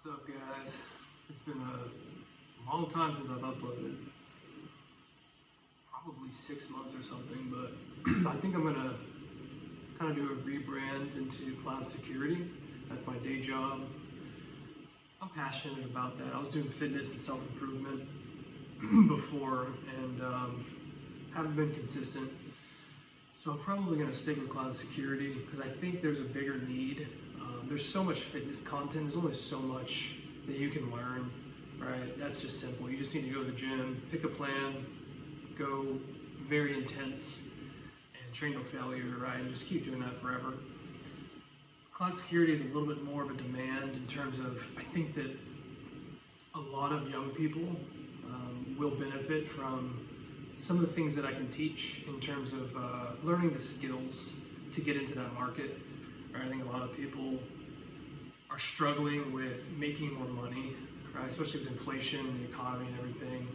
What's up, guys? It's been a long time since I've uploaded, probably 6 months or something, but I think I'm gonna kind of do a rebrand into cloud security. That's my day job. I'm passionate about that. I was doing fitness and self-improvement before and haven't been consistent. So I'm probably gonna stick with cloud security because I think there's a bigger need. There's so much fitness content. There's only so much that you can learn, right? That's just simple. You just need to go to the gym, pick a plan, go very intense, and train no failure, right? And just keep doing that forever. Cloud security is a little bit more of a demand in terms of, I think that a lot of young people will benefit from some of the things that I can teach in terms of learning the skills to get into that market. Right? I think a lot of people are struggling with making more money, right? Especially with inflation, the economy, and everything.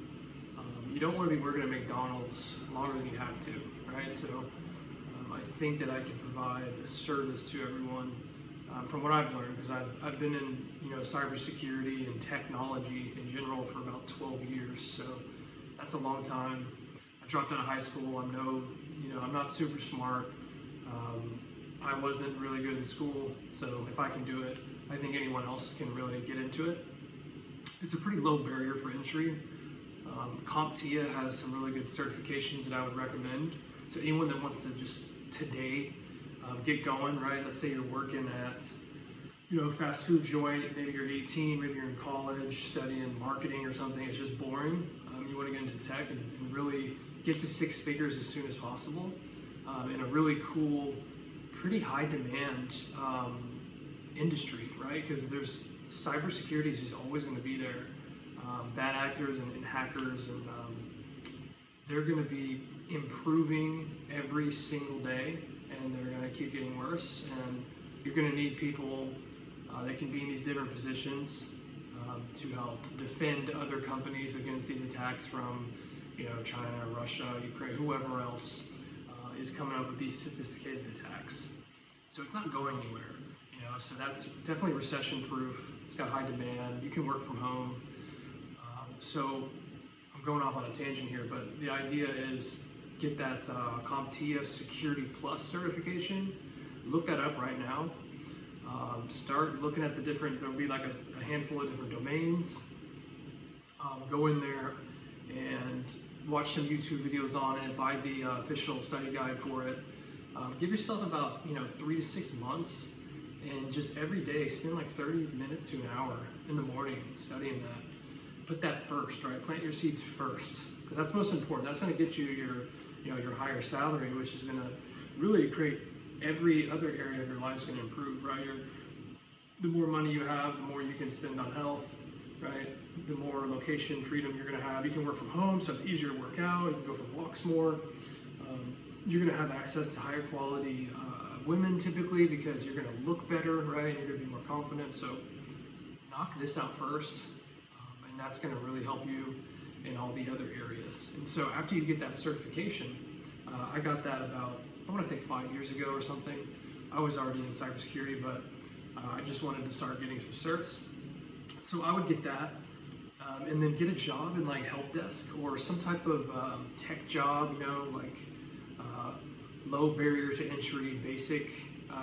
You don't want to be working at McDonald's longer than you have to, right? So I think that I can provide a service to everyone from what I've learned, because I've been in cybersecurity and technology in general for about 12 years, so that's a long time. I dropped out of high school. I'm not super smart. I wasn't really good in school, so if I can do it, I think anyone else can really get into it. It's a pretty low barrier for entry. CompTIA has some really good certifications that I would recommend. So anyone that wants to just today get going, right? Let's say you're working at a fast food joint, maybe you're 18, maybe you're in college studying marketing or something, it's just boring. You want to get into tech and really get to 6 figures as soon as possible in a really cool, pretty high demand industry, right? Because there's cybersecurity is just always going to be there. Bad actors and hackers, and they're going to be improving every single day, and they're going to keep getting worse. And you're going to need people that can be in these different positions to help defend other companies against these attacks from China, Russia, Ukraine, whoever else is coming up with these sophisticated attacks. So it's not going anywhere, so that's definitely recession proof. It's got high demand. You can work from home. So I'm going off on a tangent here, but the idea is get that CompTIA Security Plus certification. Look that up right now. Start looking at the different, there'll be like a handful of different domains. Go in there and watch some YouTube videos on it, buy the official study guide for it. Give yourself about 3 to 6 months, and just every day spend like 30 minutes to an hour in the morning studying that. Put that first, right? Plant your seeds first, because that's most important. That's going to get you your higher salary, which is going to really create every other area of your life is going to improve, right? The more money you have, the more you can spend on health, right? The more location freedom you're going to have. You can work from home, so it's easier to work out. You can go for walks more. You're going to have access to higher quality women typically, because you're going to look better, right? You're going to be more confident. So knock this out first, and that's going to really help you in all the other areas. And so after you get that certification, I got that about, I want to say 5 years ago or something. I was already in cybersecurity, but I just wanted to start getting some certs. So I would get that, and then get a job in like help desk or some type of tech job, low barrier to entry, basic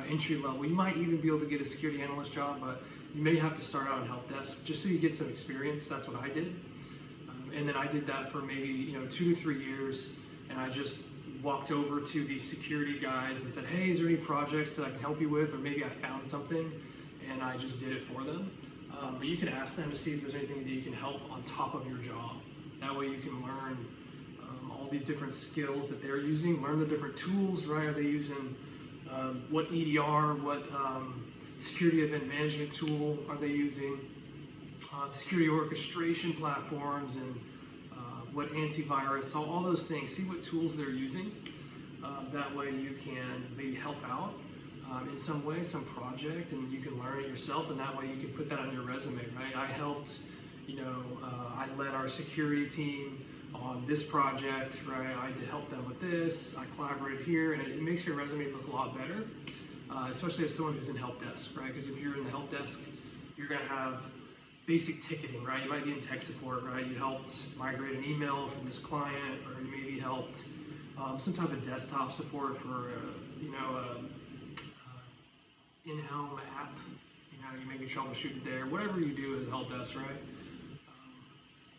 entry level. You might even be able to get a security analyst job, but you may have to start out in help desk just so you get some experience. That's what I did. And then I did that for maybe 2 to 3 years, and I just walked over to the security guys and said, hey, is there any projects that I can help you with? Or maybe I found something and I just did it for them. But you can ask them to see if there's anything that you can help on top of your job. That way you can learn all these different skills that they're using, learn the different tools, right? Are they using what EDR, what security event management tool are they using? Security orchestration platforms, and what antivirus, all those things. See what tools they're using. That way you can maybe help out in some way, some project, and you can learn it yourself, and that way you can put that on your resume, right? I helped, I led our security team on this project, right? I had to help them with this. I collaborated here, and it makes your resume look a lot better, especially as someone who's in help desk, right? Because if you're in the help desk, you're going to have basic ticketing, right? You might be in tech support, right? You helped migrate an email from this client, or you maybe helped some type of desktop support for, in-helm app. You maybe troubleshoot it there. Whatever you do as a help desk, right?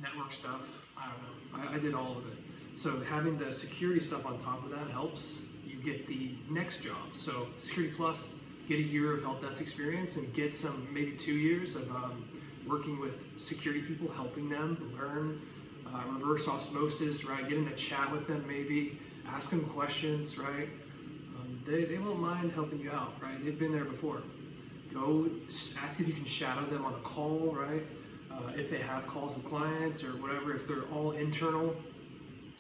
Network stuff, I don't know. I did all of it. So having the security stuff on top of that helps you get the next job. So Security Plus, get a year of help desk experience and get some, maybe 2 years of working with security people, helping them learn reverse osmosis, right? Get in a chat with them maybe, ask them questions, right? They won't mind helping you out, right? They've been there before. Go ask if you can shadow them on a call, right? If they have calls with clients or whatever, if they're all internal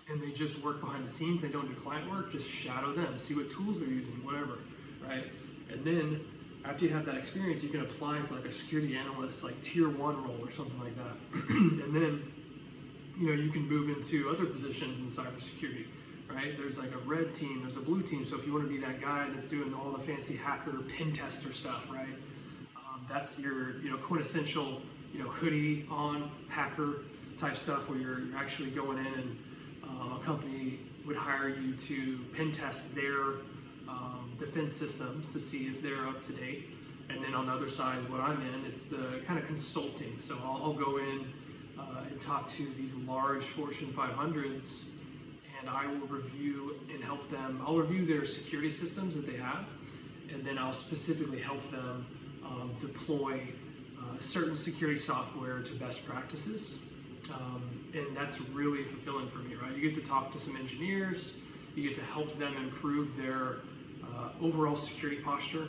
and they just work behind the scenes, they don't do client work, just shadow them, see what tools they're using, whatever, right? And then after you have that experience, you can apply for like a security analyst, like tier 1 role or something like that. And then, you can move into other positions in cybersecurity, right? There's like a red team, there's a blue team. So if you want to be that guy that's doing all the fancy hacker, pen tester stuff, right? That's your, quintessential, hoodie on hacker type stuff where you're actually going in and a company would hire you to pen test their defense systems to see if they're up to date. And then on the other side, what I'm in, it's the kind of consulting. So I'll go in and talk to these large Fortune 500s, and I will review and help them. I'll review their security systems that they have, and then I'll specifically help them deploy certain security software to best practices. And that's really fulfilling for me, right? You get to talk to some engineers, you get to help them improve their overall security posture,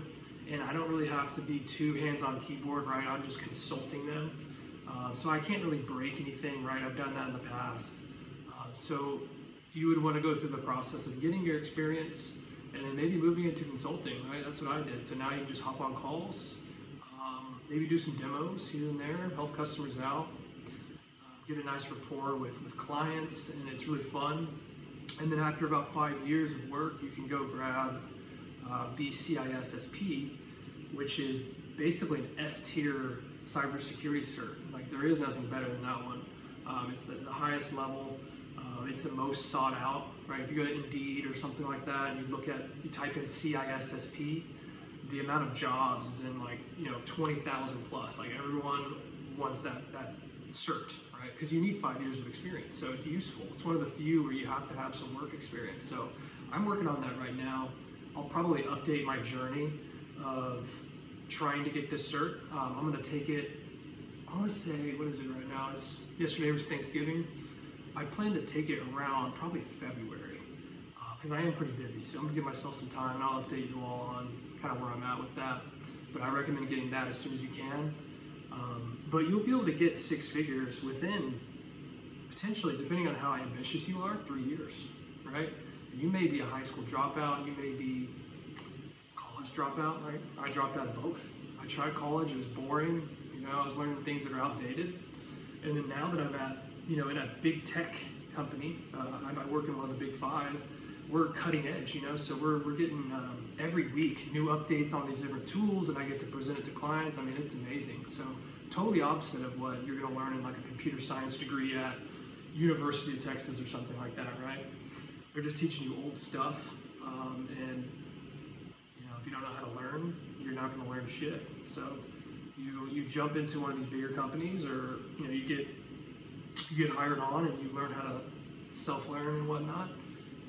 and I don't really have to be too hands-on keyboard, right? I'm just consulting them. So I can't really break anything, right? I've done that in the past. So you would want to go through the process of getting your experience and then maybe moving into consulting, right? That's what I did. So now you can just hop on calls, maybe do some demos here and there, help customers out, get a nice rapport with clients, and it's really fun. And then after about 5 years of work, you can go grab the CISSP, which is basically an S-tier cybersecurity cert. Like, there is nothing better than that one. It's the highest level. It's the most sought out, right? If you go to Indeed or something like that, and you type in CISSP, the amount of jobs is in 20,000 plus. Like, everyone wants that cert, right? Because you need 5 years of experience, so it's useful. It's one of the few where you have to have some work experience. So I'm working on that right now. I'll probably update my journey of trying to get this cert. I'm going to take it, I want to say, what is it right now? Yesterday was Thanksgiving. I plan to take it around probably February, because I am pretty busy. So I'm going to give myself some time, and I'll update you all on kind of where I'm at with that. But I recommend getting that as soon as you can. But you'll be able to get 6 figures within, potentially, depending on how ambitious you are, 3 years, right? You may be a high school dropout, you may be college dropout, right? I dropped out of both. I tried college, it was boring, I was learning things that are outdated. And then now that I'm at, in a big tech company, I work in one of the big 5, we're cutting edge, so we're getting every week new updates on these different tools, and I get to present it to clients. I mean, it's amazing. So totally opposite of what you're gonna learn in like a computer science degree at University of Texas or something like that, right? They're just teaching you old stuff, and if you don't know how to learn, you're not gonna learn shit. So you jump into one of these bigger companies, or you get hired on and you learn how to self-learn and whatnot.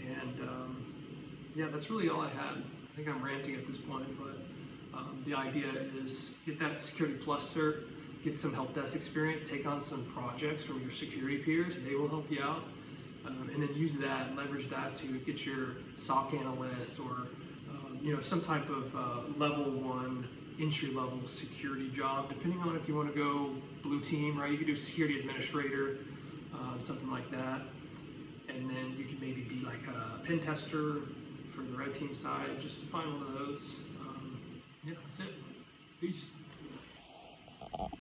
And yeah, that's really all I had. I think I'm ranting at this point, but the idea is get that Security Plus cert, get some help desk experience, take on some projects from your security peers. They will help you out. And then use that, leverage that to get your SOC analyst or some type of level 1 entry-level security job, depending on if you want to go blue team, right? You could do security administrator, something like that. And then you could maybe be like a pen tester for the red team side, just to find one of those. Yeah, that's it. Peace.